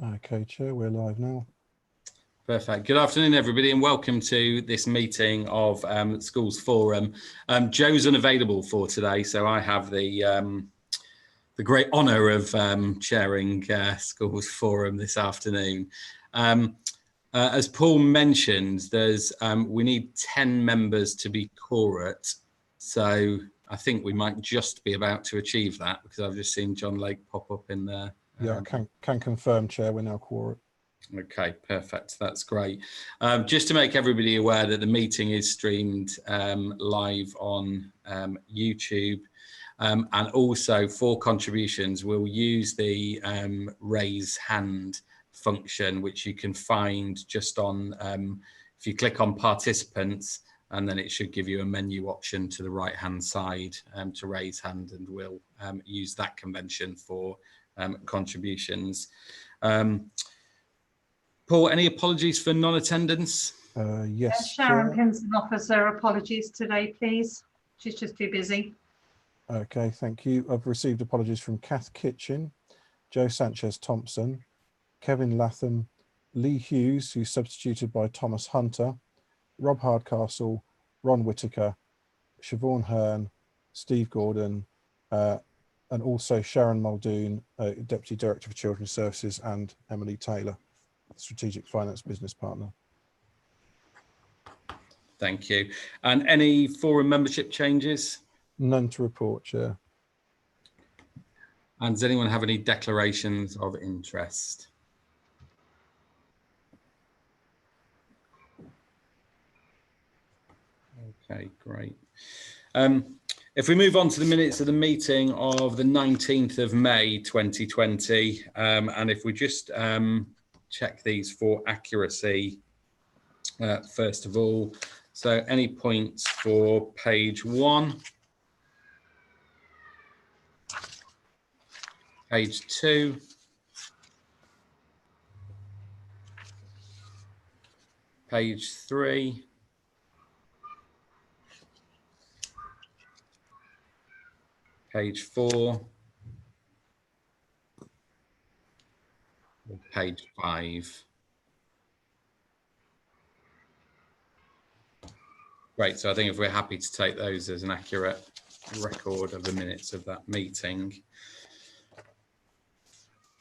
Okay, Chair, we're live now. Perfect. Good afternoon, everybody, and welcome to this meeting of Schools Forum. Joe's unavailable for today, so I have the great honour of chairing Schools Forum this afternoon. As Paul mentioned, we need 10 members to be quorate, so I think we might just be about to achieve that because I've just seen John Lake pop up in there. Yeah, I can confirm, Chair, we're now quorate. Okay, perfect. That's great. Just to make everybody aware that the meeting is streamed live on YouTube, and also for contributions, we'll use the raise hand function, which you can find just on, if you click on participants, and then it should give you a menu option to the right hand side to raise hand, and we'll use that convention for contributions. Paul, any apologies for Yes, Sharon Chair. Pinson offers her apologies today, please. She's just too busy. Okay, thank you. I've received apologies from Kath Kitchen, Joe Sanchez-Thompson, Kevin Latham, Lee Hughes, who's substituted by Thomas Hunter, Rob Hardcastle, Ron Whitaker, Siobhan Hearn, Steve Gordon, and also Sharon Muldoon, Deputy Director for Children's Services, and Emily Taylor, Strategic Finance Business Partner. Thank you. And any forum membership changes? None to report, Chair. And does anyone have any declarations of interest? Okay, great. If we move on to the minutes of the meeting of the 19th of May 2020, and if we just check these for accuracy, first of all. So any points for page 1, page 2, page 3, page 4, or page 5. Great, so I think if we're happy to take those as an accurate record of the minutes of that meeting.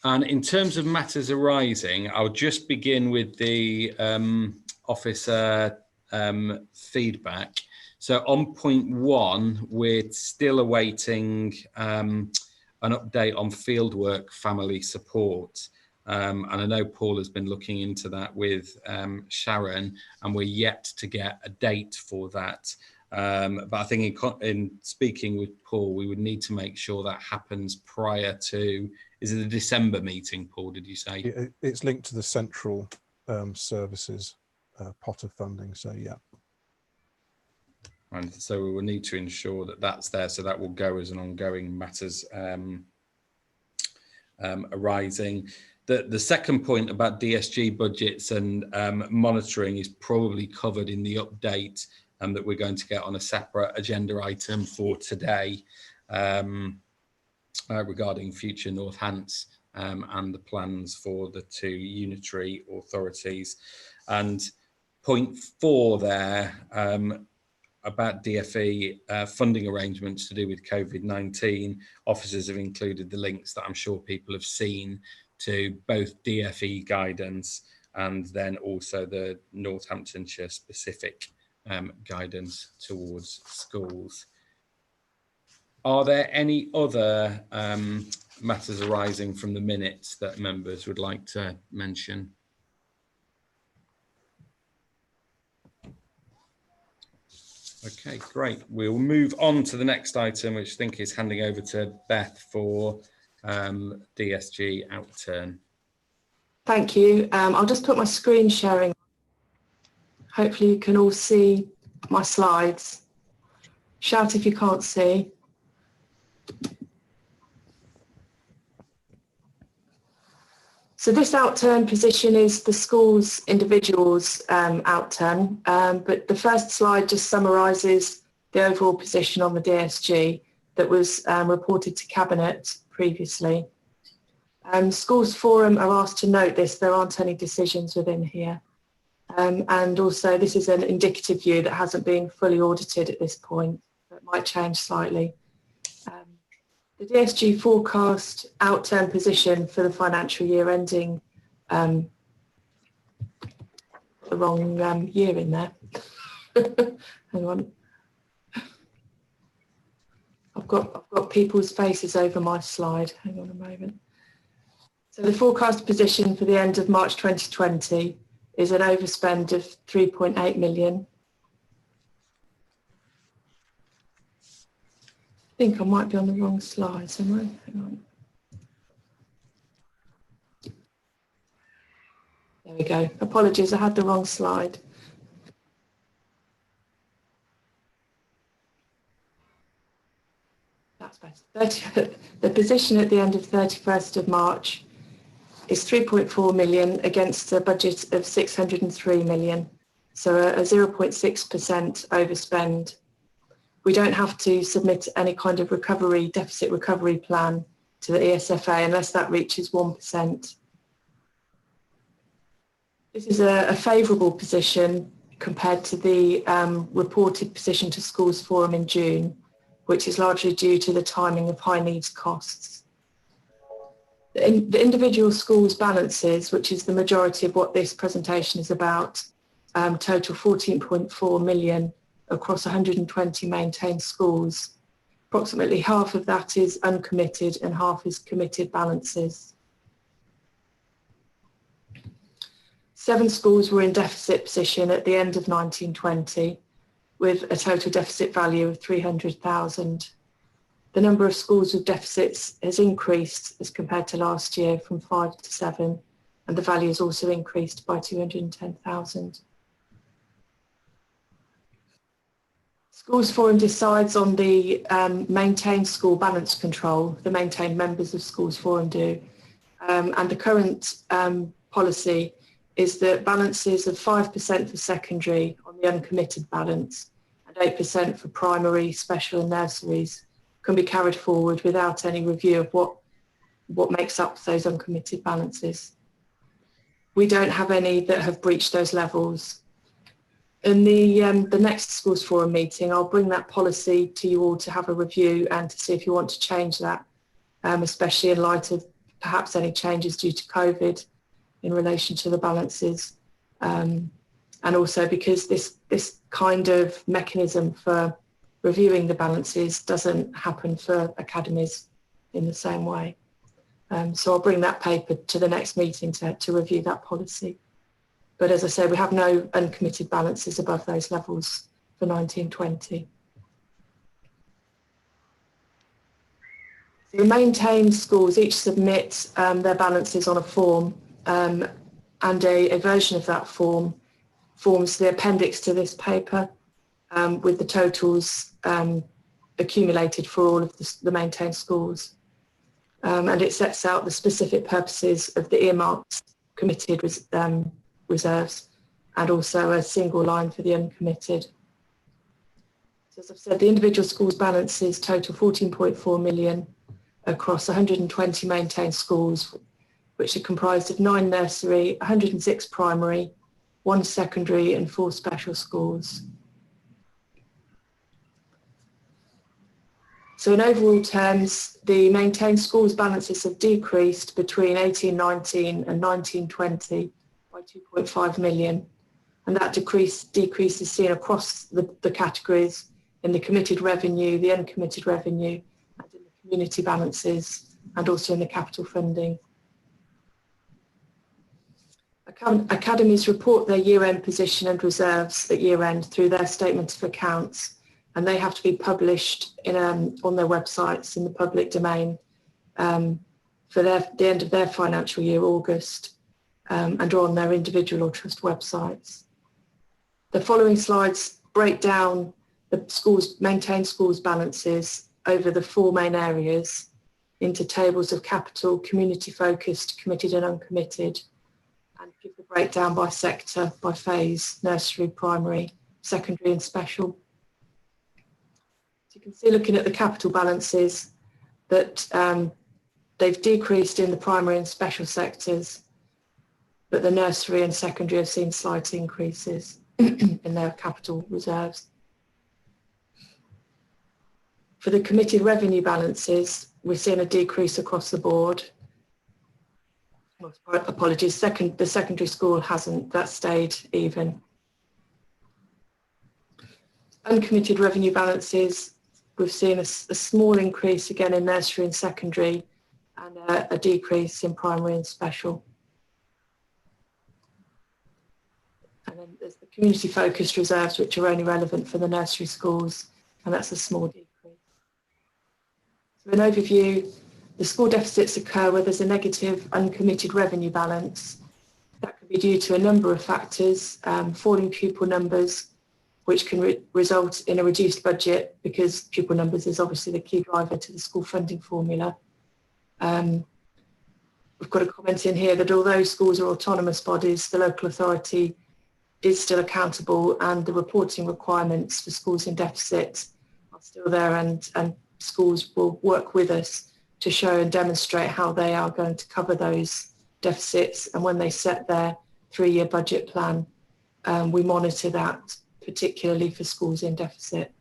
And in terms of matters arising, I'll just begin with the officer feedback. So on point 1, we're still awaiting an update on fieldwork family support. And I know Paul has been looking into that with Sharon, and we're yet to get a date for that. But I think in speaking with Paul, we would need to make sure that happens prior to, is it a December meeting, Paul, did you say? It's linked to the central services pot of funding, so yeah. And so we will need to ensure that that's there, so that will go as an ongoing matters arising. The second point about DSG budgets and monitoring is probably covered in the update that we're going to get on a separate agenda item for today regarding future Northants and the plans for the 2 unitary authorities. And point 4 there about DFE funding arrangements to do with COVID-19, officers have included the links that I'm sure people have seen to both DFE guidance and then also the Northamptonshire specific guidance towards schools. Are there any other matters arising from the minutes that members would like to mention? Okay, great. We'll move on to the next item, which I think is handing over to Beth for DSG Outturn. Thank you. I'll just put my screen sharing. Hopefully you can all see my slides. Shout if you can't see. So this outturn position is the school's individuals outturn, but the first slide just summarises the overall position on the DSG that was reported to Cabinet previously. Schools Forum are asked to note this. There aren't any decisions within here. And also this is an indicative view that hasn't been fully audited at this point. It might change slightly. The DSG forecast outturn position for the financial year ending, the wrong year in there. Hang on. I've got people's faces over my slide. Hang on a moment. So the forecast position for the end of March 2020 is an overspend of 3.8 million. I think I might be on the wrong slide, am I? Hang on. There we go. Apologies, I had the wrong slide. That's better. The position at the end of 31st of March is 3.4 million against a budget of 603 million. So a 0.6% overspend. We don't have to submit any kind of deficit recovery plan to the ESFA unless that reaches 1%. This is a favourable position compared to the reported position to Schools Forum in June, which is largely due to the timing of high needs costs. The individual schools balances, which is the majority of what this presentation is about, total 14.4 million across 120 maintained schools. Approximately half of that is uncommitted and half is committed balances. 7 schools were in deficit position at the end of 1920 with a total deficit value of 300,000. The number of schools with deficits has increased as compared to last year from 5 to 7, and the value has also increased by 210,000. Schools Forum decides on the maintained school balance control, the maintained members of Schools Forum do, and the current policy is that balances of 5% for secondary on the uncommitted balance and 8% for primary, special and nurseries can be carried forward without any review of what makes up those uncommitted balances. We don't have any that have breached those levels. In the next Schools Forum meeting, I'll bring that policy to you all to have a review and to see if you want to change that, especially in light of perhaps any changes due to COVID in relation to the balances. And also because this kind of mechanism for reviewing the balances doesn't happen for academies in the same way. So I'll bring that paper to the next meeting to review that policy. But as I said, we have no uncommitted balances above those levels for 1920. The maintained schools each submit their balances on a form, and a version of that form forms the appendix to this paper with the totals accumulated for all of the maintained schools. And it sets out the specific purposes of the earmarked committed reserves and also a single line for the uncommitted. So as I've said, the individual schools balances total 14.4 million across 120 maintained schools, which are comprised of 9 nursery, 106 primary, 1 secondary and 4 special schools. So in overall terms, the maintained schools balances have decreased between 1819 and 1920 by 2.5 million. And that decrease is seen across the categories in the committed revenue, the uncommitted revenue, and in the community balances, and also in the capital funding. Academies report their year-end position and reserves at year-end through their statement of accounts, and they have to be published on their websites in the public domain for the end of their financial year, August, and are on their individual or trust websites. The following slides break down the maintained schools balances over the 4 main areas into tables of capital, community focused, committed and uncommitted, and give the breakdown by sector, by phase, nursery, primary, secondary and special. So you can see, looking at the capital balances, that they've decreased in the primary and special sectors, but the nursery and secondary have seen slight increases in their capital reserves. For the committed revenue balances, we're seeing a decrease across the board. Apologies, the secondary school hasn't, that stayed even. Uncommitted revenue balances, we've seen a small increase again in nursery and secondary, and a decrease in primary and special. And then there's the community focused reserves, which are only relevant for the nursery schools, and that's a small decrease. So an overview, the school deficits occur where there's a negative uncommitted revenue balance. That could be due to a number of factors, falling pupil numbers, which can result in a reduced budget because pupil numbers is obviously the key driver to the school funding formula. We've got a comment in here that although schools are autonomous bodies, the local authority is still accountable, and the reporting requirements for schools in deficit are still there, and schools will work with us to show and demonstrate how they are going to cover those deficits. And when they set their 3-year budget plan, we monitor that, particularly for schools in deficit.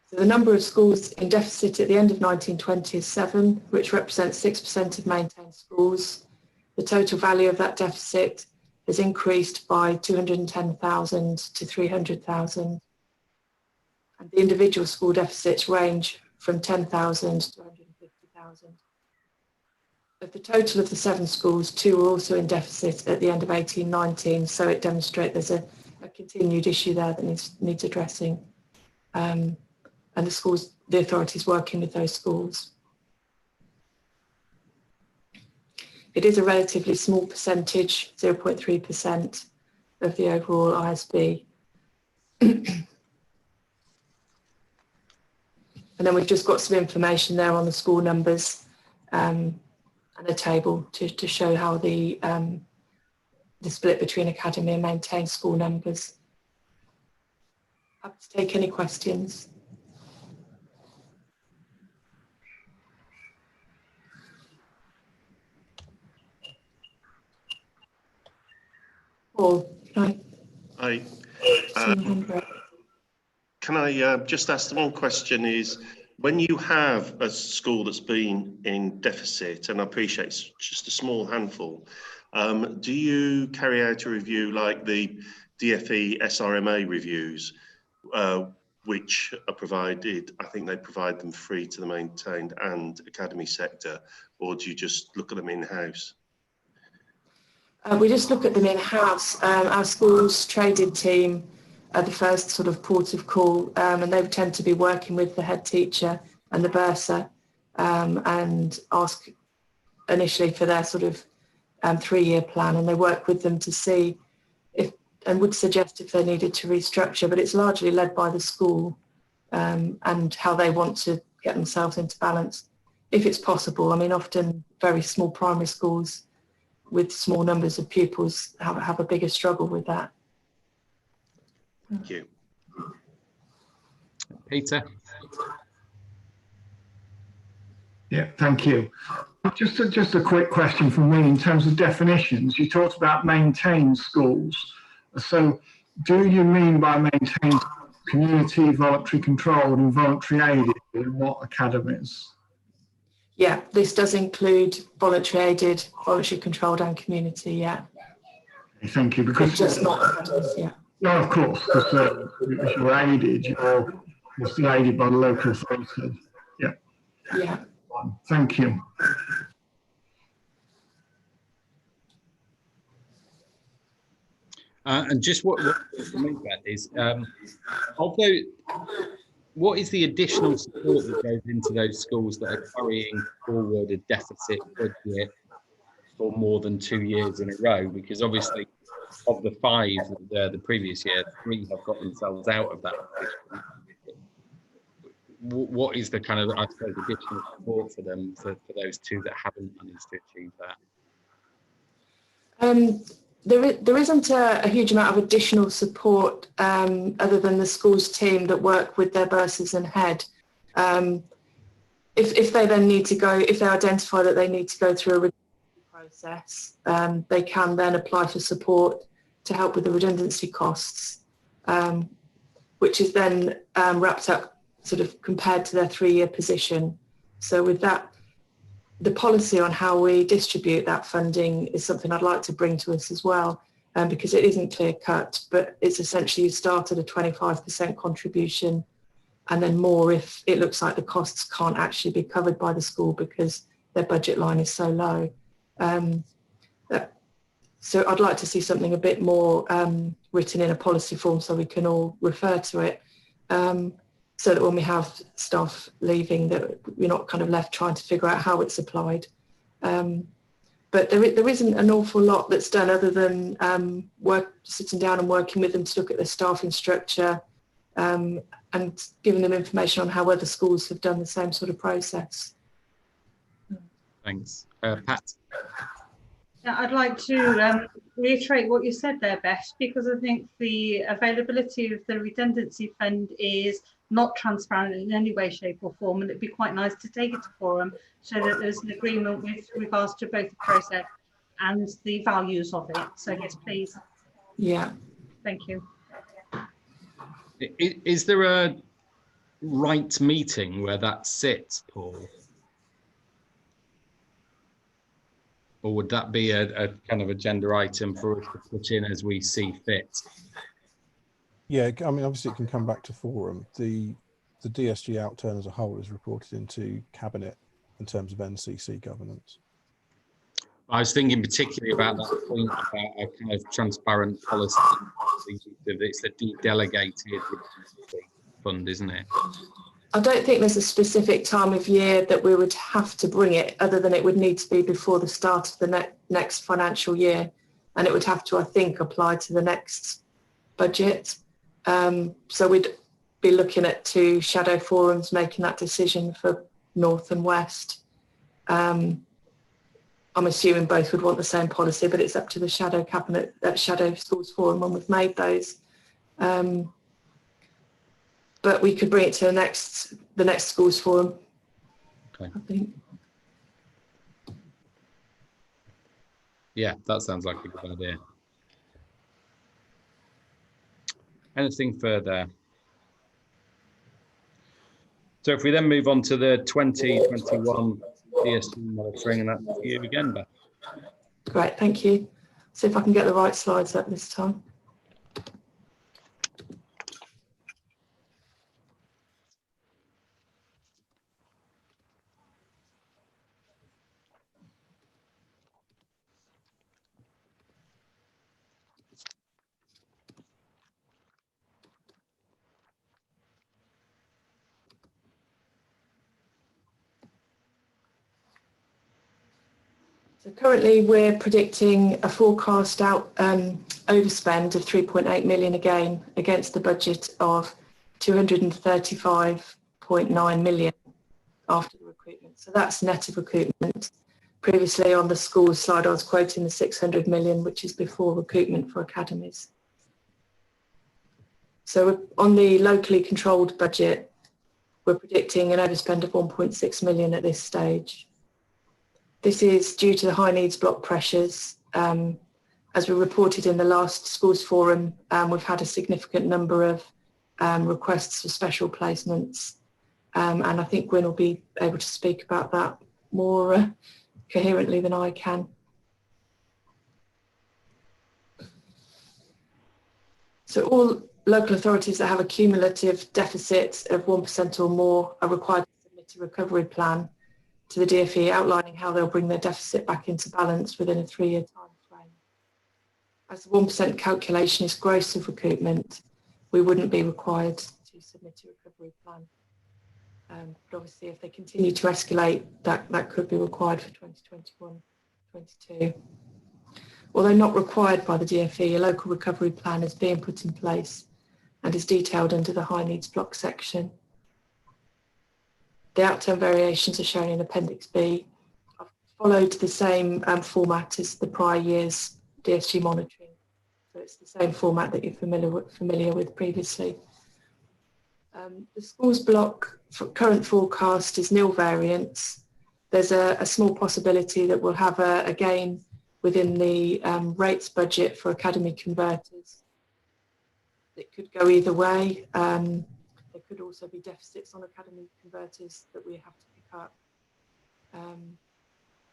So the number of schools in deficit at the end of 1920 is 7, which represents 6% of maintained schools. The total value of that deficit has increased by 210,000 to 300,000. And the individual school deficits range from 10,000 to 150,000. Of the total of the 7 schools, 2 were also in deficit at the end of 1819, so it demonstrates there's a continued issue there that needs addressing. And the authorities working with those schools. It is a relatively small percentage, 0.3% of the overall ISB. And then we've just got some information there on the school numbers and a table to show how the split between academy and maintained school numbers. Happy to take any questions. Can I just ask the one question is, when you have a school that's been in deficit, and I appreciate it's just a small handful, do you carry out a review like the DFE SRMA reviews, which are provided, I think they provide them free to the maintained and academy sector, or do you just look at them in-house? We just look at them in-house. Our school's traded team are the first sort of port of call, and they tend to be working with the head teacher and the bursar, and ask initially for their sort of 3-year plan, and they work with them to see if, and would suggest if they needed to restructure, but it's largely led by the school and how they want to get themselves into balance, if it's possible. I mean, often very small primary schools with small numbers of pupils have a bigger struggle with that. Thank you. Peter? Yeah, thank you. Just a quick question from me in terms of definitions. You talked about maintained schools. So do you mean by maintained community, voluntary controlled and voluntary aided in what academies? Yeah, this does include voluntary aided, voluntary controlled and community, yeah. Thank you. Because it's just not academies, yeah. No, of course, because if you're aided, you're still aided by the local authority. Yeah. Yeah. Thank you. And just what to make that is, although, what is the additional support that goes into those schools that are carrying forward a deficit budget for more than 2 years in a row? Because obviously, of the 5 the previous year, 3 have got themselves out of that position. What is the kind of, I suppose, additional support for them for those 2 that haven't managed to achieve that? There isn't a huge amount of additional support other than the schools team that work with their bursars and head. If they then need to go, if they identify that they need to go through a redundancy process, they can then apply for support to help with the redundancy costs, which is then wrapped up sort of compared to their 3-year position. So with that, the policy on how we distribute that funding is something I'd like to bring to us as well, because it isn't clear cut, but it's essentially you start at a 25% contribution and then more if it looks like the costs can't actually be covered by the school because their budget line is so low. So I'd like to see something a bit more written in a policy form so we can all refer to it, so that when we have staff leaving that we're not kind of left trying to figure out how it's applied. But there isn't an awful lot that's done other than sitting down and working with them to look at their staffing structure, and giving them information on how other schools have done the same sort of process. Thanks. Pat? Yeah, I'd like to reiterate what you said there, Beth, because I think the availability of the redundancy fund is not transparent in any way, shape or form, and it'd be quite nice to take it to forum so that there's an agreement with regards to both the process and the values of it. So yes, please. Yeah. Thank you. Is there a right meeting where that sits, Paul? Or would that be a kind of agenda item for us to put in as we see fit? Yeah, I mean, obviously it can come back to forum. The DSG outturn as a whole is reported into Cabinet in terms of NCC governance. I was thinking particularly about that point about a kind of transparent policy. It's the de-delegated fund, isn't it? I don't think there's a specific time of year that we would have to bring it, other than it would need to be before the start of the next financial year, and it would have to, I think, apply to the next budget. So we'd be looking at 2 shadow forums making that decision for North and West. I'm assuming both would want the same policy, but it's up to the shadow cabinet, shadow schools forum when we've made those. But we could bring it to the next schools forum. Okay. I think. Yeah, that sounds like a good idea. Anything further? So if we then move on to the 2021 DSG monitoring, and that's you again, Beth. Great, thank you. See if I can get the right slides up this time. So currently we're predicting a forecast overspend of 3.8 million again against the budget of 235.9 million after the recruitment. So that's net of recruitment. Previously on the schools slide I was quoting the 600 million, which is before recruitment for academies. So on the locally controlled budget, we're predicting an overspend of 1.6 million at this stage. This is due to the high needs block pressures. As we reported in the last schools forum, we've had a significant number of requests for special placements. And I think Gwyn will be able to speak about that more coherently than I can. So all local authorities that have a cumulative deficit of 1% or more are required to submit a recovery plan to the DfE outlining how they'll bring their deficit back into balance within a 3-year time frame. As the 1% calculation is gross of recoupment, we wouldn't be required to submit a recovery plan. But obviously if they continue to escalate, that could be required for 2021-22. Although not required by the DfE, a local recovery plan is being put in place and is detailed under the high needs block section. The outturn variations are shown in Appendix B. I've followed the same format as the prior year's DSG monitoring. So it's the same format that you're familiar with previously. The schools block current forecast is nil variance. There's a small possibility that we'll have a gain within the rates budget for academy converters. It could go either way. There could also be deficits on academy converters that we have to pick up.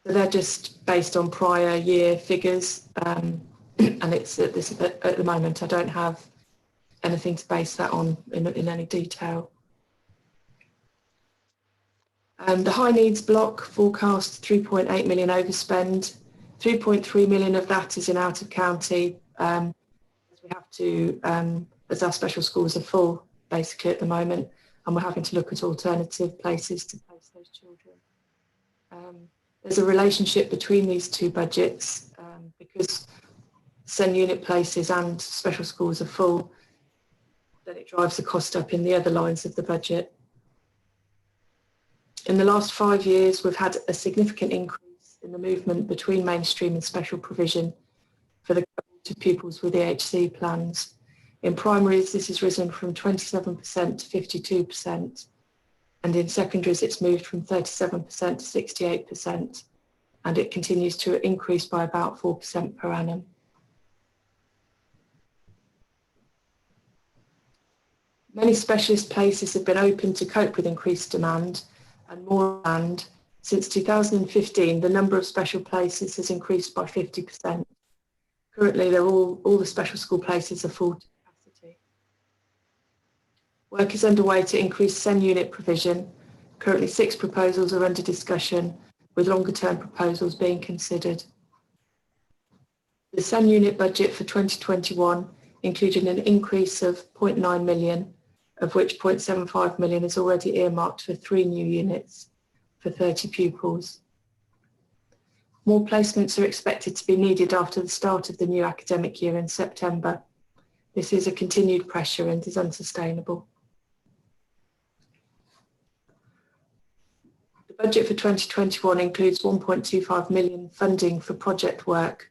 So they're just based on prior year figures, and it's at the moment I don't have anything to base that on in any detail. The high needs block forecast 3.8 million overspend. 3.3 million of that is in out of county, as we have to, as our special schools are full basically at the moment, and we're having to look at alternative places to place those children. There's a relationship between these two budgets, because SEN unit places and special schools are full, then it drives the cost up in the other lines of the budget. In the last 5 years, we've had a significant increase in the movement between mainstream and special provision for the pupils with EHC plans. In primaries, this has risen from 27% to 52%, and in secondaries, it's moved from 37% to 68%, and it continues to increase by about 4% per annum. Many specialist places have been opened to cope with increased demand and more demand. Since 2015, the number of special places has increased by 50%. Currently, they're all the special school places are full to capacity. Work is underway to increase SEN unit provision. Currently, 6 proposals are under discussion, with longer term proposals being considered. The SEN unit budget for 2021 included an increase of 0.9 million, of which 0.75 million is already earmarked for 3 new units for 30 pupils. More placements are expected to be needed after the start of the new academic year in September. This is a continued pressure and is unsustainable. The budget for 2021 includes 1.25 million funding for project work,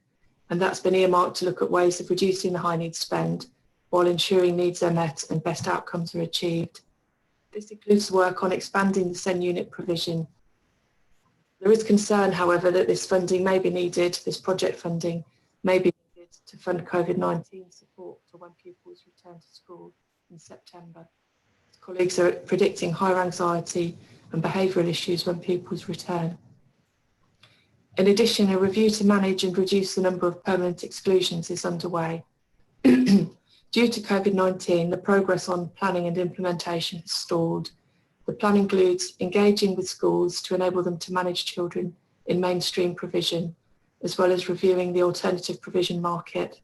and that's been earmarked to look at ways of reducing the high needs spend while ensuring needs are met and best outcomes are achieved. This includes work on expanding the SEN unit provision. There is concern, however, that this funding may be needed, this project funding may be needed to fund COVID-19 support for when pupils return to school in September. Colleagues are predicting higher anxiety and behavioural issues when pupils return. In addition, a review to manage and reduce the number of permanent exclusions is underway. Due to COVID-19, the progress on planning and implementation has stalled. The plan includes engaging with schools to enable them to manage children in mainstream provision, as well as reviewing the alternative provision market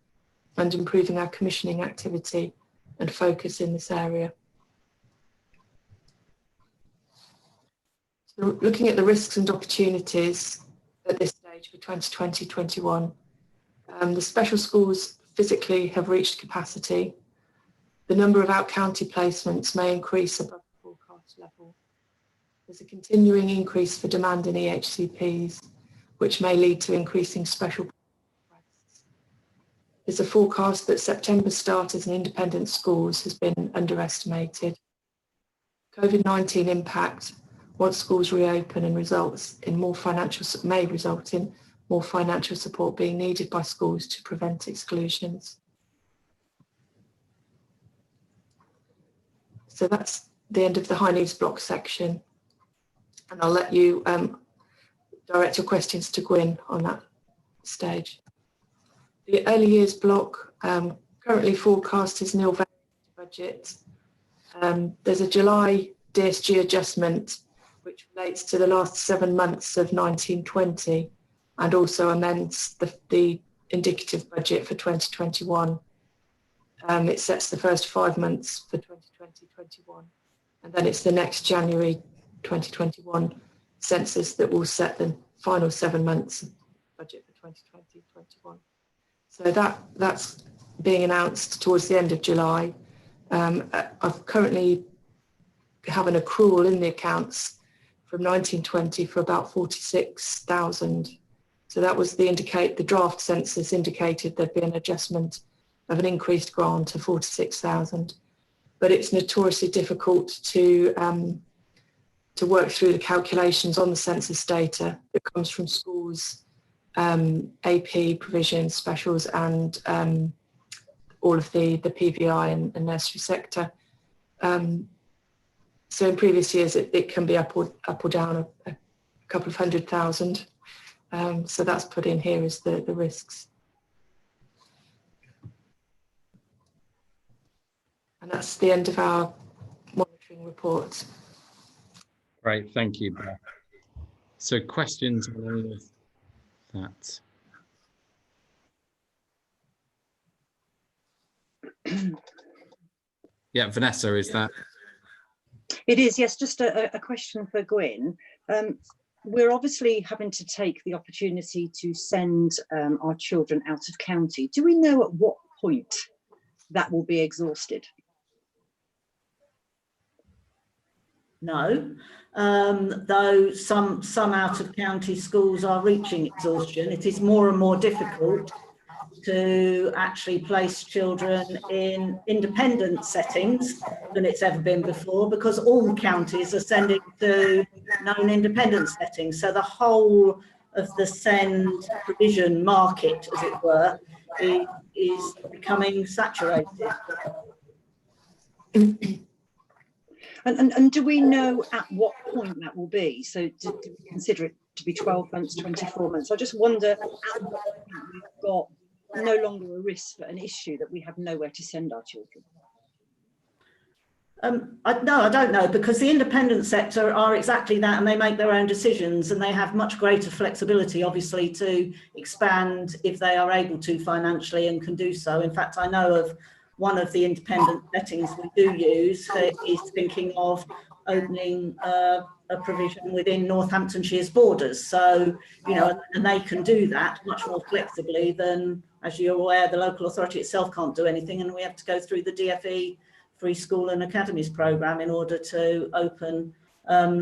and improving our commissioning activity and focus in this area. So looking at the risks and opportunities at this stage for 2020-21, the special schools physically have reached capacity. The number of out-county placements may increase above the forecast level. There's a continuing increase for demand in EHCPs, which may lead to increasing special requests. There's a forecast that September start as an independent schools has been underestimated. COVID-19 impact, once schools reopen and may result in more financial support being needed by schools to prevent exclusions. So that's the end of the high needs block section, and I'll let you direct your questions to Gwyn on that stage. The early years block currently forecast is nil budget. There's a July DSG adjustment which relates to the last 7 months of 1920 and also amends the indicative budget for 2021. It sets the first 5 months for 2020-21, and then it's the next January 2021 census that will set the final 7 months of budget for 2020-21. So that's being announced towards the end of July. I've currently have an accrual in the accounts from 1920 for about 46,000. So that was the draft census indicated there'd be an adjustment of an increased grant to 46,000. But it's notoriously difficult to work through the calculations on the census data that comes from schools, AP provisions, specials, and all of the PVI and nursery sector. So in previous years, it can be up or down a couple of 100,000. So that's put in here as the risks. And that's the end of our monitoring report. Great, thank you, Beth. So questions on any of that? Yeah, Vanessa, is that? It is, yes, just a question for Gwyn. We're obviously having to take the opportunity to send our children out of county. Do we know at what point that will be exhausted? No, though some out of county schools are reaching exhaustion. It is more and more difficult to actually place children in independent settings than it's ever been before, because all counties are sending to non-independent settings. So the whole of the send provision market, as it were, is becoming saturated. And do we know at what point that will be? So do we consider it to be 12 months, 24 months? I just wonder at what point we've got no longer a risk, but an issue that we have nowhere to send our children. No, I don't know, because the independent sector are exactly that, and they make their own decisions, and they have much greater flexibility, obviously, to expand if they are able to financially and can do so. In fact, I know of one of the independent settings we do use is thinking of opening a provision within Northamptonshire's borders. So, you know, and they can do that much more flexibly than, as you're aware, the local authority itself can't do anything, and we have to go through the DFE Free School and Academies programme in order to open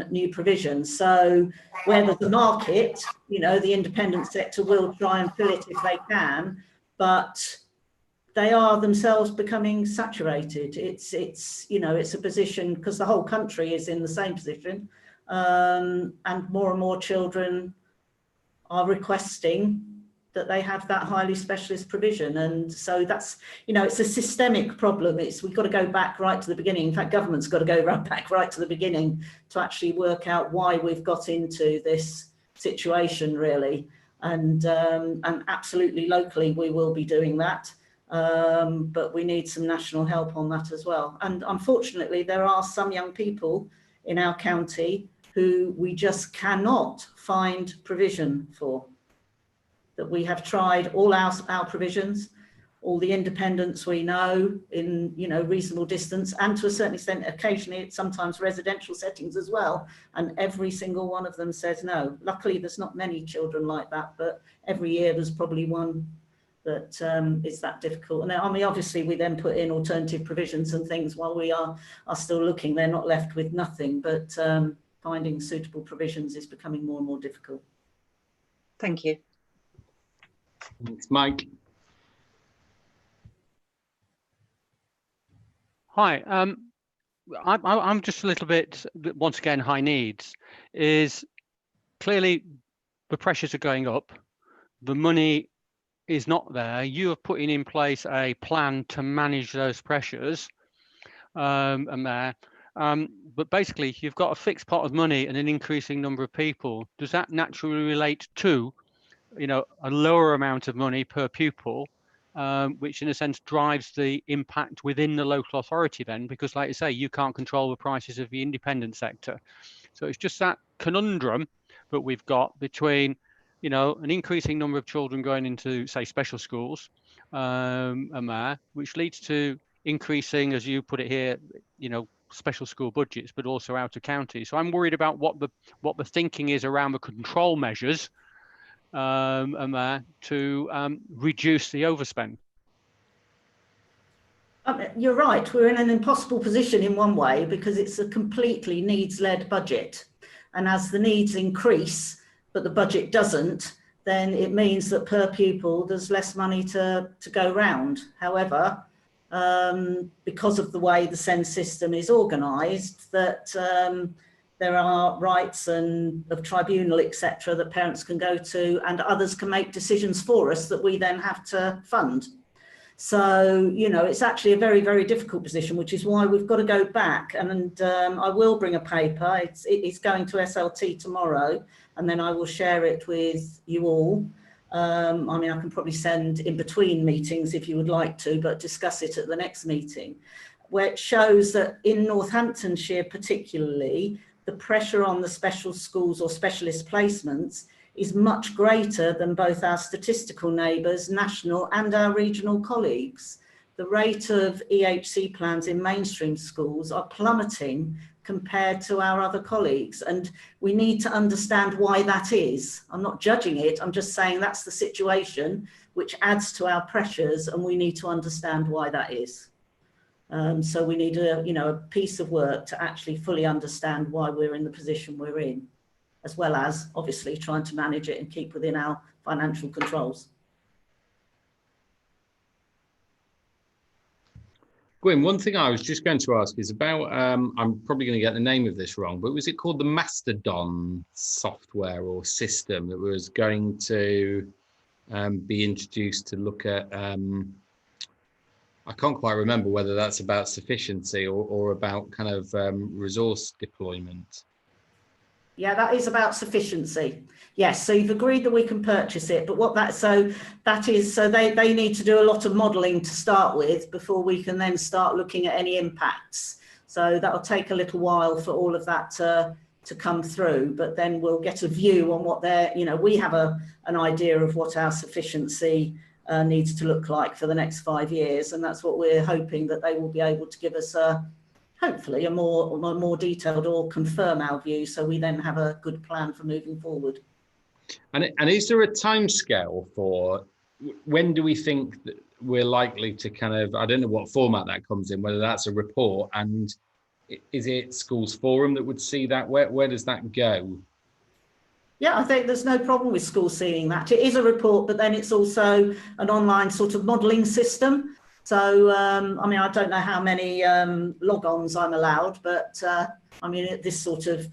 new provisions. So where there's a market, you know, the independent sector will try and fill it if they can, but they are themselves becoming saturated. It's you know, it's a position, because the whole country is in the same position, and more children are requesting that they have that highly specialist provision. And so that's, you know, it's a systemic problem. We've got to go back right to the beginning. In fact, government's got to go back right to the beginning to actually work out why we've got into this situation, really. And absolutely locally we will be doing that. But we need some national help on that as well. And unfortunately, there are some young people in our county who we just cannot find provision for. That we have tried all our provisions, all the independents we know in, you know, reasonable distance, and to a certain extent, occasionally, it's sometimes residential settings as well. And every single one of them says no. Luckily, there's not many children like that, but every year there's probably one that is that difficult. And I mean, obviously, we then put in alternative provisions and things while we are still looking. They're not left with nothing, but finding suitable provisions is becoming more and more difficult. Thank you. Thanks, Mike. Hi, I'm just a little bit, once again, high needs is clearly the pressures are going up. The money is not there. You are putting in place a plan to manage those pressures, but basically you've got a fixed pot of money and an increasing number of people. Does that naturally relate to, you know, a lower amount of money per pupil, which in a sense drives the impact within the local authority then, because like you say, you can't control the prices of the independent sector. So it's just that conundrum that we've got between, you know, an increasing number of children going into, say, special schools, which leads to increasing, as you put it here, you know, special school budgets, but also out of county. So I'm worried about what the thinking is around the control measures to reduce the overspend. You're right, we're in an impossible position in one way, because it's a completely needs-led budget. And as the needs increase, but the budget doesn't, then it means that per pupil there's less money to go round. However, because of the way the SEND system is organised, that there are rights and of tribunal, etc., that parents can go to, and others can make decisions for us that we then have to fund. So, you know, it's actually a very, very difficult position, which is why we've got to go back. And I will bring a paper. It's going to SLT tomorrow, and then I will share it with you all. I mean, I can probably send in between meetings if you would like to, but discuss it at the next meeting, where it shows that in Northamptonshire particularly, the pressure on the special schools or specialist placements is much greater than both our statistical neighbours, national and our regional colleagues. The rate of EHC plans in mainstream schools are plummeting compared to our other colleagues, and we need to understand why that is. I'm not judging it, I'm just saying that's the situation which adds to our pressures, and we need to understand why that is. So we need a piece of work to actually fully understand why we're in the position we're in, as well as obviously trying to manage it and keep within our financial controls. Gwyn, one thing I was just going to ask is about, I'm probably going to get the name of this wrong, but was it called the Mastodon software or system that was going to be introduced to look at, I can't quite remember whether that's about sufficiency or about kind of resource deployment. Yeah, that is about sufficiency. Yes, so you've agreed that we can purchase it, but what that, so that is, so they need to do a lot of modelling to start with before we can then start looking at any impacts. So that'll take a little while for all of that to come through, but then we'll get a view on what they're, you know, we have an idea of what our sufficiency needs to look like for the next 5 years, and that's what we're hoping that they will be able to give us hopefully a more detailed or confirm our view, so we then have a good plan for moving forward. And is there a timescale for when do we think that we're likely to kind of, I don't know what format that comes in, whether that's a report, and is it Schools Forum that would see that? Where does that go? Yeah, I think there's no problem with schools seeing that. It is a report, but then it's also an online sort of modelling system. So, I mean, I don't know how many logons I'm allowed, but I mean, this sort of,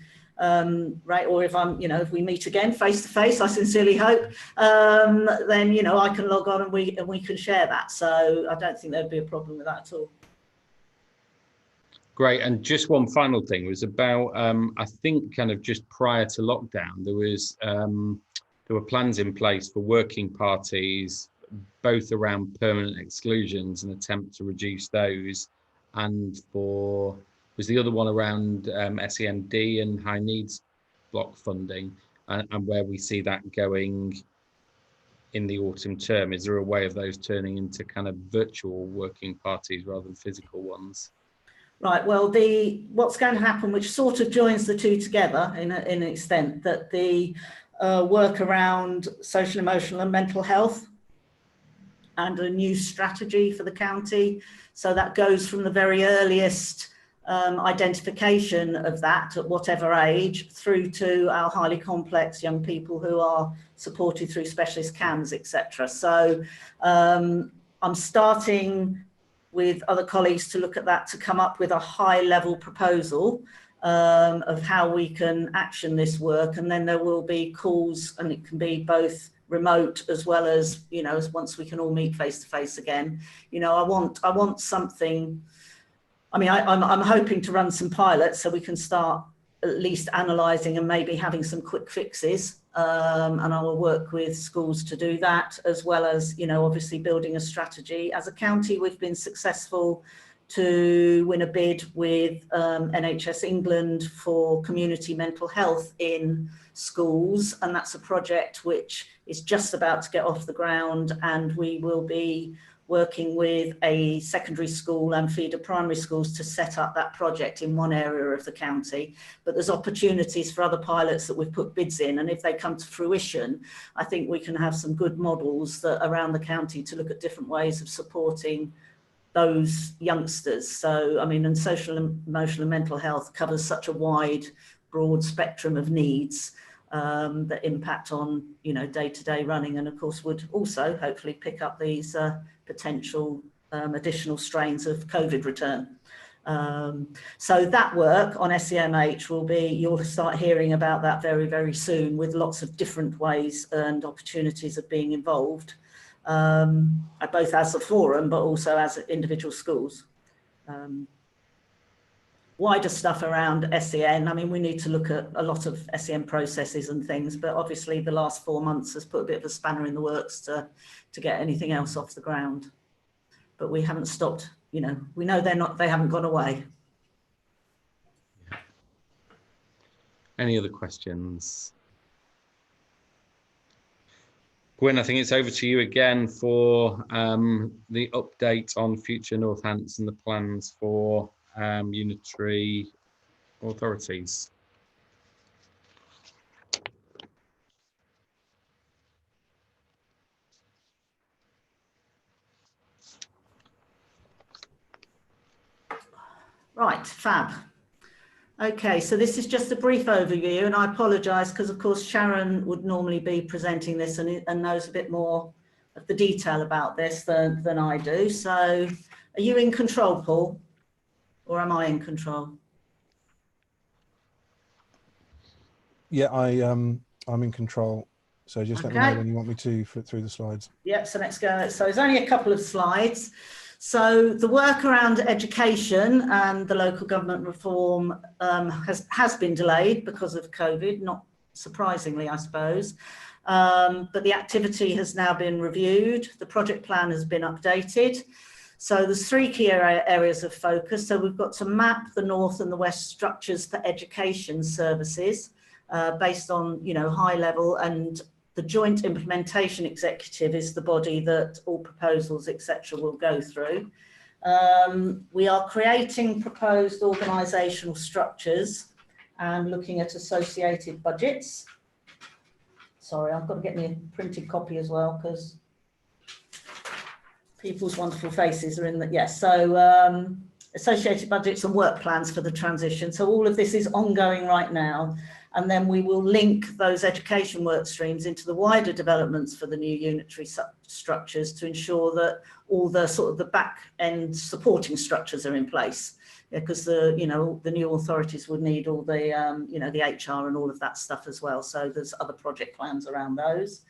right, or if I'm, you know, if we meet again face to face, I sincerely hope, then, you know, I can log on and we can share that. So I don't think there'd be a problem with that at all. Great. And just one final thing was about, I think kind of just prior to lockdown, there were plans in place for working parties, both around permanent exclusions and attempt to reduce those, and was the other one around SEND and high needs block funding, and where we see that going in the autumn term. Is there a way of those turning into kind of virtual working parties rather than physical ones? Right, well, what's going to happen, which sort of joins the two together in an extent, that the work around social, emotional and mental health and a new strategy for the county. So that goes from the very earliest identification of that at whatever age through to our highly complex young people who are supported through specialist CAMs, etc. So I'm starting with other colleagues to look at that, to come up with a high level proposal of how we can action this work. And then there will be calls, and it can be both remote as well as, you know, as once we can all meet face to face again. You know, I want something. I mean, I'm hoping to run some pilots so we can start at least analysing and maybe having some quick fixes. And I will work with schools to do that, as well as, you know, obviously building a strategy. As a county, we've been successful to win a bid with NHS England for community mental health in schools, and that's a project which is just about to get off the ground, and we will be working with a secondary school and feeder primary schools to set up that project in one area of the county. But there's opportunities for other pilots that we've put bids in, and if they come to fruition, I think we can have some good models that around the county to look at different ways of supporting those youngsters. So, I mean, and social, emotional and mental health covers such a wide, broad spectrum of needs. that impact on, you know, day-to-day running, and of course would also hopefully pick up these potential additional strains of COVID return. So that work on SEMH will be, you'll start hearing about that very, very soon, with lots of different ways and opportunities of being involved, both as a forum, but also as individual schools. Wider stuff around SEN, I mean, we need to look at a lot of SEN processes and things, but obviously the last 4 months has put a bit of a spanner in the works to get anything else off the ground. But we haven't stopped, you know, we know they haven't gone away. Any other questions? Gwyn, I think it's over to you again for the update on future Northants and the plans for unitary authorities. Right, fab. Okay, so this is just a brief overview, and I apologise because, of course, Sharon would normally be presenting this and knows a bit more of the detail about this than I do. So are you in control, Paul, or am I in control? Yeah, I'm in control. So just let me know when you want me to flip through the slides. Yep, so let's go. So there's only a couple of slides. So the work around education and the local government reform has been delayed because of COVID, not surprisingly, I suppose. But the activity has now been reviewed. The project plan has been updated. So there's 3 key areas of focus. So we've got to map the North and the West structures for education services based on, you know, high level, and the Joint Implementation Executive is the body that all proposals, etc., will go through. We are creating proposed organisational structures and looking at associated budgets. Sorry, I've got to get me a printed copy as well because people's wonderful faces are in the, yes. So associated budgets and work plans for the transition. So all of this is ongoing right now. And then we will link those education work streams into the wider developments for the new unitary structures to ensure that all the sort of the back end supporting structures are in place. Because the, you know, the new authorities would need all the, you know, the HR and all of that stuff as well. So there's other project plans around those.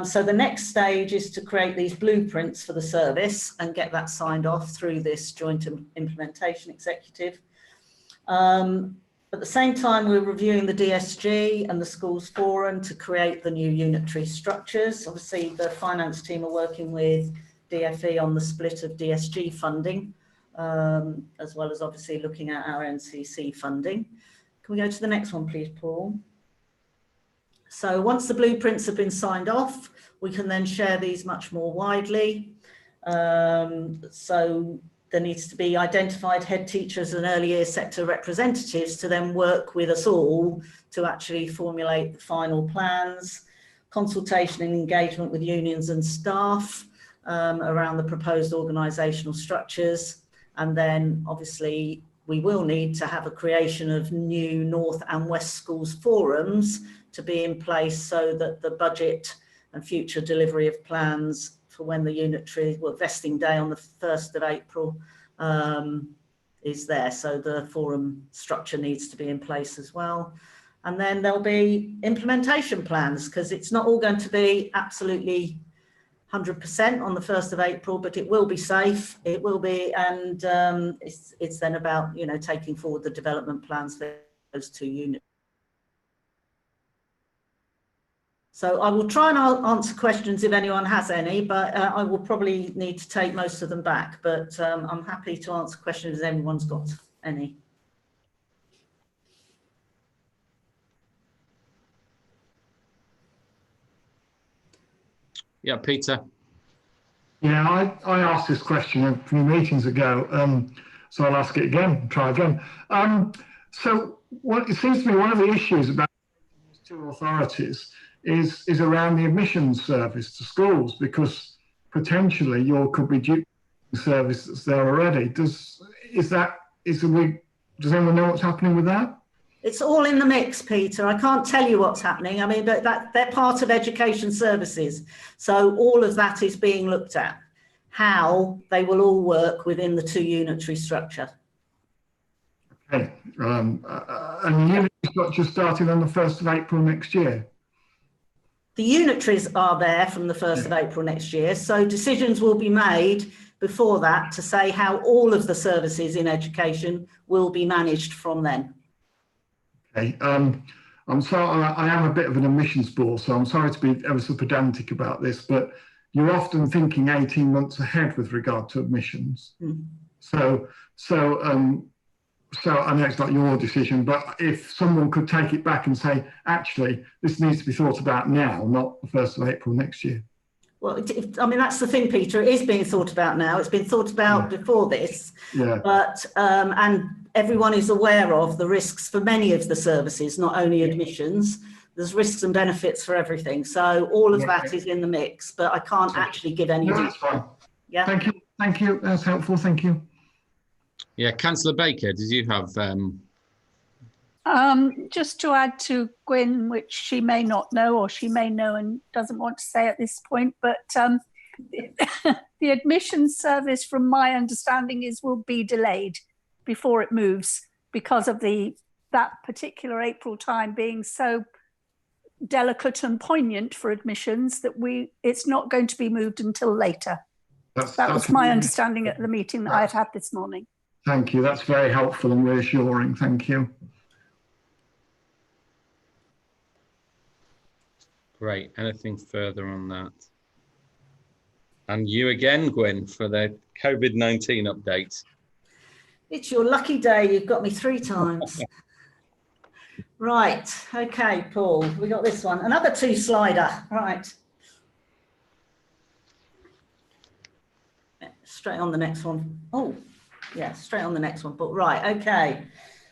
So the next stage is to create these blueprints for the service and get that signed off through this Joint Implementation Executive. At the same time, we're reviewing the DSG and the Schools Forum to create the new unitary structures. Obviously, the finance team are working with DFE on the split of DSG funding, as well as obviously looking at our NCC funding. Can we go to the next one, please, Paul? So once the blueprints have been signed off, we can then share these much more widely. So there needs to be identified head teachers and early years sector representatives to then work with us all to actually formulate the final plans, consultation and engagement with unions and staff around the proposed organisational structures. And then obviously we will need to have a creation of new North and West Schools forums to be in place so that the budget and future delivery of plans for when the unitary, well, vesting day on the 1st of April is there. So the forum structure needs to be in place as well. And then there'll be implementation plans, because it's not all going to be absolutely 100% on the 1st of April, but it will be safe, it will be, and it's then about, you know, taking forward the development plans for those 2 units. So I will try and answer questions if anyone has any, but I will probably need to take most of them back, but I'm happy to answer questions if anyone's got any. Yeah, Peter. Yeah, I asked this question a few meetings ago, so I'll ask it again, try again. So what it seems to me one of the issues about these 2 authorities is around the admissions service to schools, because potentially you could be duplicating service that's there already. Does anyone know what's happening with that? It's all in the mix, Peter. I can't tell you what's happening. I mean, but they're part of education services. So all of that is being looked at, how they will all work within the 2 unitary structure. Okay. And the unitaries just starting on the 1st of April next year? The unitaries are there from the 1st of April next year. So decisions will be made before that to say how all of the services in education will be managed from then. Okay, I'm sorry, I am a bit of an admissions bore, so I'm sorry to be ever so pedantic about this, but you're often thinking 18 months ahead with regard to admissions. Mm. So I know it's not your decision, but if someone could take it back and say, actually, this needs to be thought about now, not the 1st of April next year. Well, I mean, that's the thing, Peter. It is being thought about now. It's been thought about before this, but and everyone is aware of the risks for many of the services, not only admissions. There's risks and benefits for everything. So all of that is in the mix, but I can't actually give any detail. That's fine. Yeah. Thank you. Thank you. That's helpful. Thank you. Yeah, Councillor Baker, did you have? Just to add to Gwyn, which she may not know or she may know and doesn't want to say at this point, but the admissions service, from my understanding, will be delayed before it moves because of that particular April time being so delicate and poignant for admissions that it's not going to be moved until later. That was my understanding at the meeting that I've had this morning. Thank you. That's very helpful and reassuring. Thank you. Great. Anything further on that? And you again, Gwyn, for the COVID-19 update. It's your lucky day. You've got me 3 times. Right. Okay, Paul, we got this one. Another 2-slider. Right. Straight on the next one. Oh, yeah, straight on the next one. But right. Okay.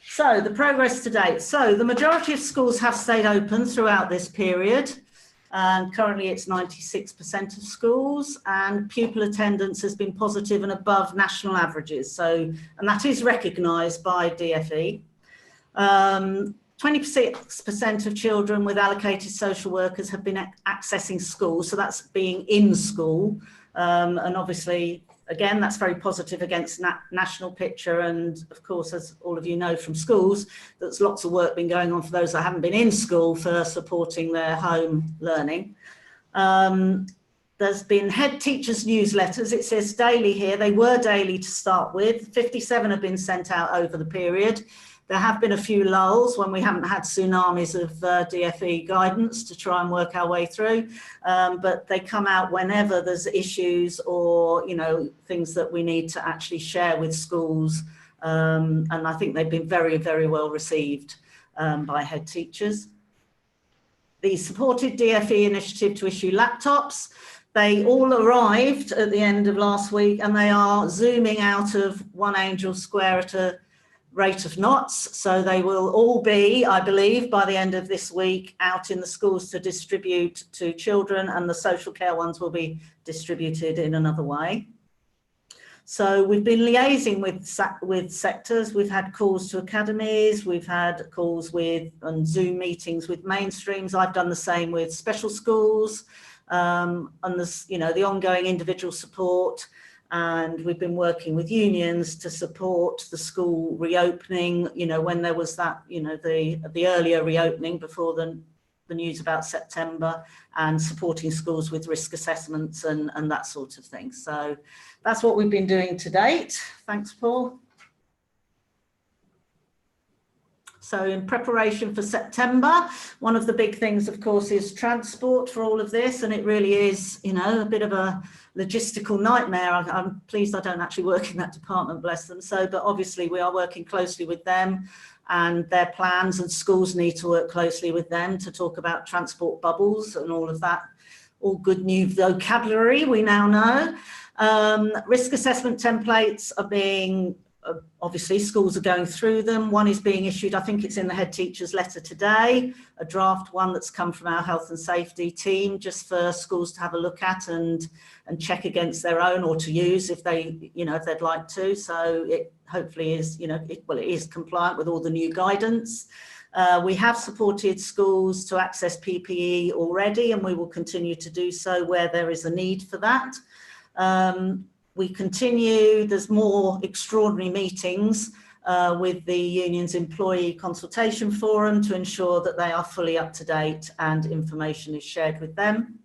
So the progress to date. So the majority of schools have stayed open throughout this period. And currently it's 96% of schools, and pupil attendance has been positive and above national averages. So, and that is recognised by DFE. 26% of children with allocated social workers have been accessing schools. So that's being in school. And obviously, again, that's very positive against national picture. And of course, as all of you know from schools, there's lots of work been going on for those that haven't been in school for supporting their home learning. There's been head teachers' newsletters. It says daily here. They were daily to start with. 57 have been sent out over the period. There have been a few lulls when we haven't had tsunamis of DFE guidance to try and work our way through, but they come out whenever there's issues or, you know, things that we need to actually share with schools. And I think they've been very, very well received by head teachers. The supported DFE initiative to issue laptops, they all arrived at the end of last week, and they are zooming out of 1 Angel Square at a rate of knots. So they will all be, I believe, by the end of this week out in the schools to distribute to children, and the social care ones will be distributed in another way. So we've been liaising with sectors. We've had calls to academies, we've had calls with and Zoom meetings with mainstreams. I've done the same with special schools, and this, you know, the ongoing individual support. And we've been working with unions to support the school reopening, you know, when there was that, you know, the earlier reopening before the news about September, and supporting schools with risk assessments and that sort of thing. So that's what we've been doing to date. Thanks, Paul. So in preparation for September, one of the big things, of course, is transport for all of this. And it really is, you know, a bit of a logistical nightmare. I'm pleased I don't actually work in that department, bless them. So, but obviously we are working closely with them and their plans, and schools need to work closely with them to talk about transport bubbles and all of that. All good new vocabulary we now know. Risk assessment templates are being, obviously schools are going through them. One is being issued, I think it's in the head teacher's letter today, a draft one that's come from our health and safety team, just for schools to have a look at and check against their own, or to use if they, you know, if they'd like to. So it hopefully is, you know, it is compliant with all the new guidance. We have supported schools to access PPE already, and we will continue to do so where there is a need for that. We continue, there's more extraordinary meetings with the union's employee consultation forum to ensure that they are fully up to date and information is shared with them.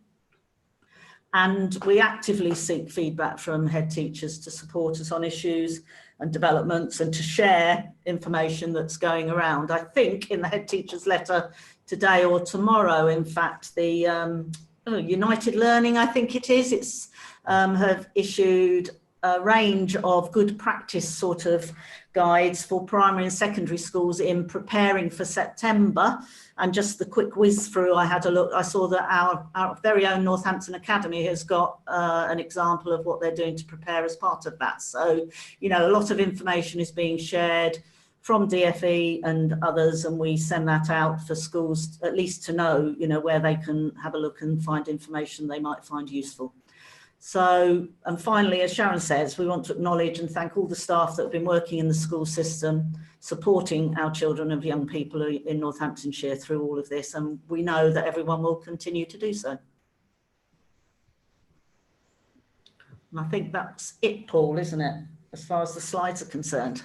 And we actively seek feedback from head teachers to support us on issues and developments and to share information that's going around. I think in the head teacher's letter today or tomorrow, in fact, the United Learning, I think it is, it's have issued a range of good practice sort of guides for primary and secondary schools in preparing for September. And just the quick whiz through, I had a look, I saw that our very own Northampton Academy has got an example of what they're doing to prepare as part of that. So, you know, a lot of information is being shared from DFE and others, and we send that out for schools at least to know, you know, where they can have a look and find information they might find useful. So, and finally, as Sharon says, we want to acknowledge and thank all the staff that have been working in the school system, supporting our children and young people in Northamptonshire through all of this. And we know that everyone will continue to do so. And I think that's it, Paul, isn't it? As far as the slides are concerned.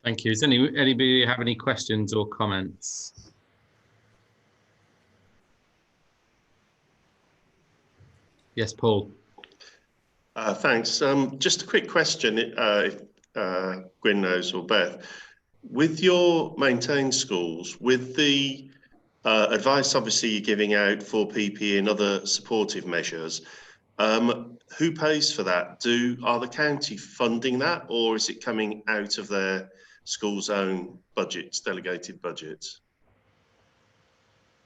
Thank you. Does anybody have any questions or comments? Yes, Paul. Thanks. Just a quick question, if Gwyn knows or Beth. With your maintained schools, with the advice obviously you're giving out for PPE and other supportive measures, who pays for that? Are the county funding that, or is it coming out of their school's own budgets, delegated budgets?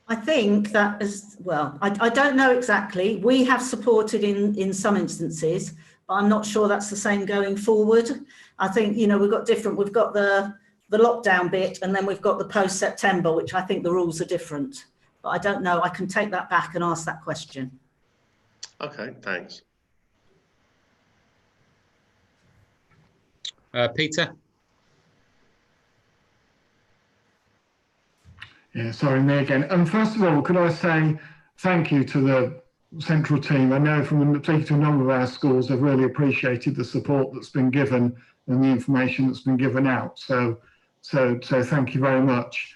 I think that is, well, I don't know exactly. We have supported in some instances, but I'm not sure that's the same going forward. I think, you know, we've got the lockdown bit, and then we've got the post-September, which I think the rules are different. But I don't know. I can take that back and ask that question. Okay, thanks. Peter? Yeah, sorry, me again. First of all, could I say thank you to the central team. I know from speaking to a number of our schools, they've really appreciated the support that's been given and the information that's been given out. So thank you very much.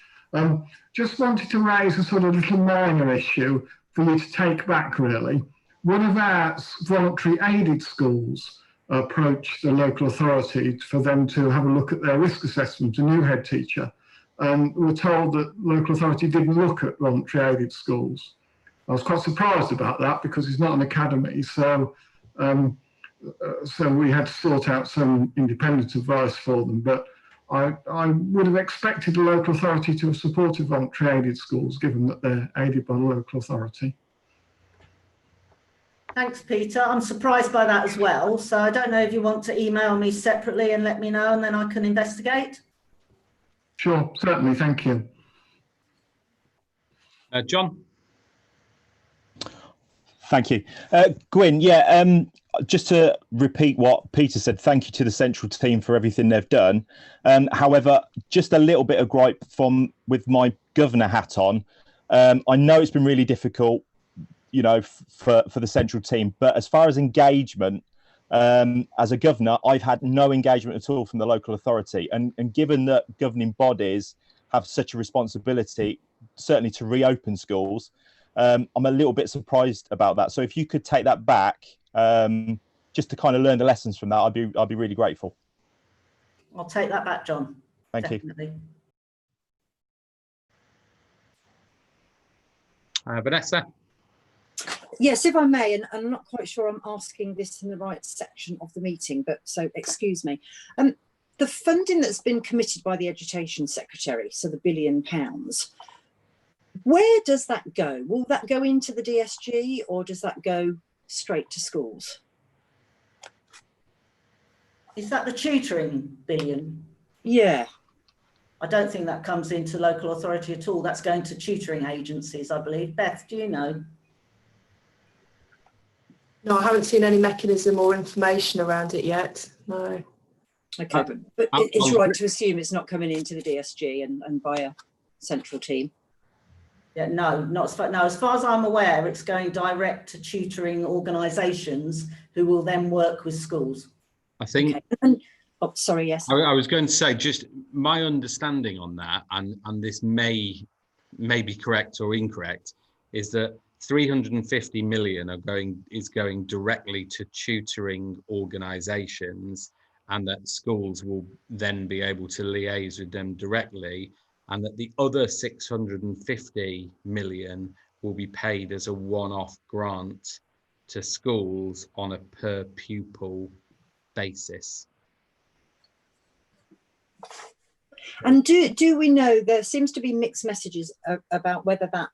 Just wanted to raise a sort of little minor issue for you to take back, really. One of our voluntary aided schools approached the local authority for them to have a look at their risk assessment, a new head teacher. We were told that local authority didn't look at voluntary aided schools. I was quite surprised about that because it's not an academy, so we had to sort out some independent advice for them. But I would have expected the local authority to have supported voluntary aided schools, given that they're aided by the local authority. Thanks, Peter. I'm surprised by that as well. So I don't know if you want to email me separately and let me know, and then I can investigate. Sure, certainly, thank you. John? Thank you. Gwyn, yeah, just to repeat what Peter said, thank you to the central team for everything they've done. However, just a little bit of gripe with my governor hat on. I know it's been really difficult, you know, for the central team, but as far as engagement, as a governor, I've had no engagement at all from the local authority. And given that governing bodies have such a responsibility, certainly to reopen schools, I'm a little bit surprised about that. So if you could take that back, just to kind of learn the lessons from that, I'd be really grateful. I'll take that back, John. Thank Definitely. you. Vanessa? Yes, if I may, and I'm not quite sure I'm asking this in the right section of the meeting, but so excuse me. The funding that's been committed by the Education Secretary, so the £1 billion, where does that go? Will that go into the DSG, or does that go straight to schools? Is that the tutoring billion? Yeah. I don't think that comes into local authority at all. That's going to tutoring agencies, I believe. Beth, do you know? No, I haven't seen any mechanism or information around it yet. No. Okay, but it's right to assume it's not coming into the DSG and by a central team. Yeah, no, not as far. No, as far as I'm aware, it's going direct to tutoring organisations who will then work with schools. I think. Okay. Oh, sorry. Yes. I was going to say, just my understanding on that, and this may be correct or incorrect, is that 350 million is going directly to tutoring organisations, and that schools will then be able to liaise with them directly, and that the other 650 million will be paid as a one-off grant to schools on a per pupil basis. And do we know, there seems to be mixed messages about whether that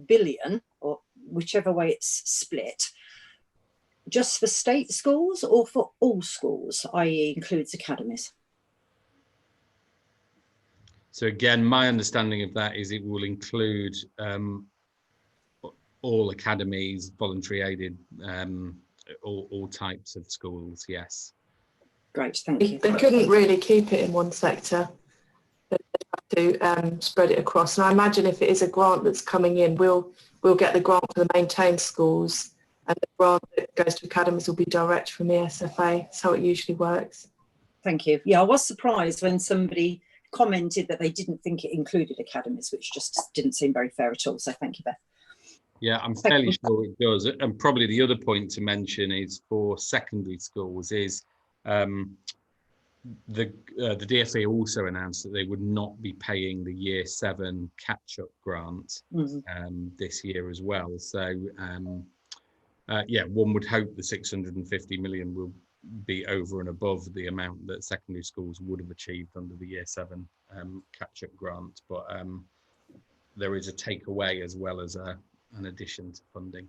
billion, or whichever way it's split, just for state schools or for all schools, i.e. includes academies? So again, my understanding of that is it will include all academies, voluntary aided, all types of schools, yes. Great, thank you. They couldn't really keep it in one sector. They'd have to spread it across. And I imagine if it is a grant that's coming in, we'll get the grant for the maintained schools, and the grant that goes to academies will be direct from the SFA. That's how it usually works. Thank you. Yeah, I was surprised when somebody commented that they didn't think it included academies, which just didn't seem very fair at all. So thank you, Beth. Yeah, I'm fairly sure it does. And probably the other point to mention is for secondary schools is the DFA also announced that they would not be paying the Year 7 catch-up grant this year as well. So yeah, one would hope the 650 million will be over and above the amount that secondary schools would have achieved under the Year 7 catch-up grant, but there is a takeaway as well as an addition to funding.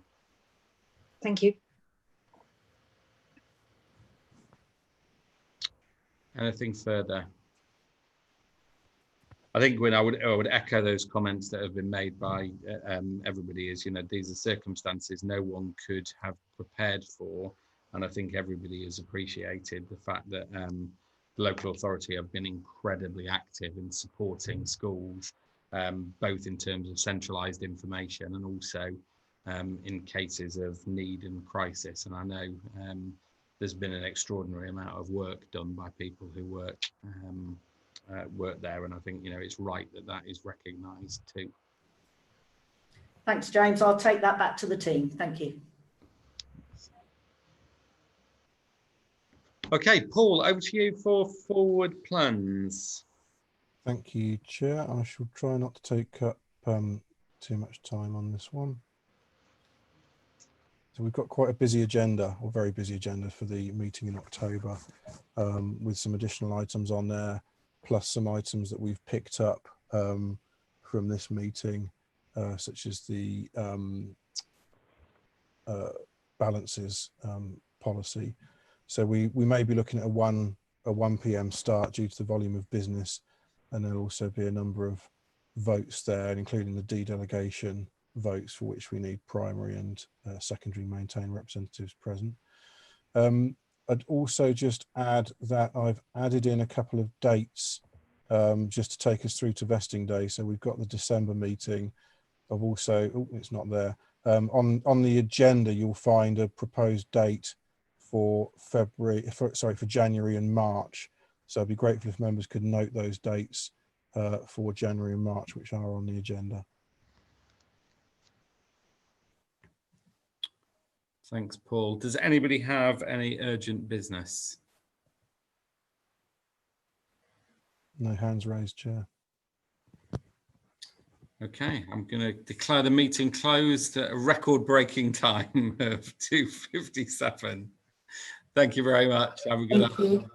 Thank you. Anything further? I think when I would echo those comments that have been made by everybody. Is, you know, these are circumstances no one could have prepared for, and I think everybody has appreciated the fact that the local authority have been incredibly active in supporting schools, both in terms of centralised information and also in cases of need and crisis. And I know there's been an extraordinary amount of work done by people who work there, and I think, you know, it's right that that is recognised too. Thanks, James. I'll take that back to the team. Thank you. Okay, Paul, over to you for forward plans. Thank you, Chair. I shall try not to take up too much time on this one. So we've got quite a busy agenda, or very busy agenda, for the meeting in October, with some additional items on there, plus some items that we've picked up from this meeting, such as the balances policy. So we may be looking at a 1 PM start due to the volume of business, and there'll also be a number of votes there, including the dedelegation votes, for which we need primary and secondary maintained representatives present. I'd also just add that I've added in a couple of dates just to take us through to vesting day. So we've got the December meeting. I've also, oh, it's not there. On the agenda, you'll find a proposed date for January and March. So I'd be grateful if members could note those dates for January and March, which are on the agenda. Thanks, Paul. Does anybody have any urgent business? No hands raised, Chair. Okay, I'm going to declare the meeting closed at a record-breaking time of 2:57. Thank you very much. Have a good afternoon.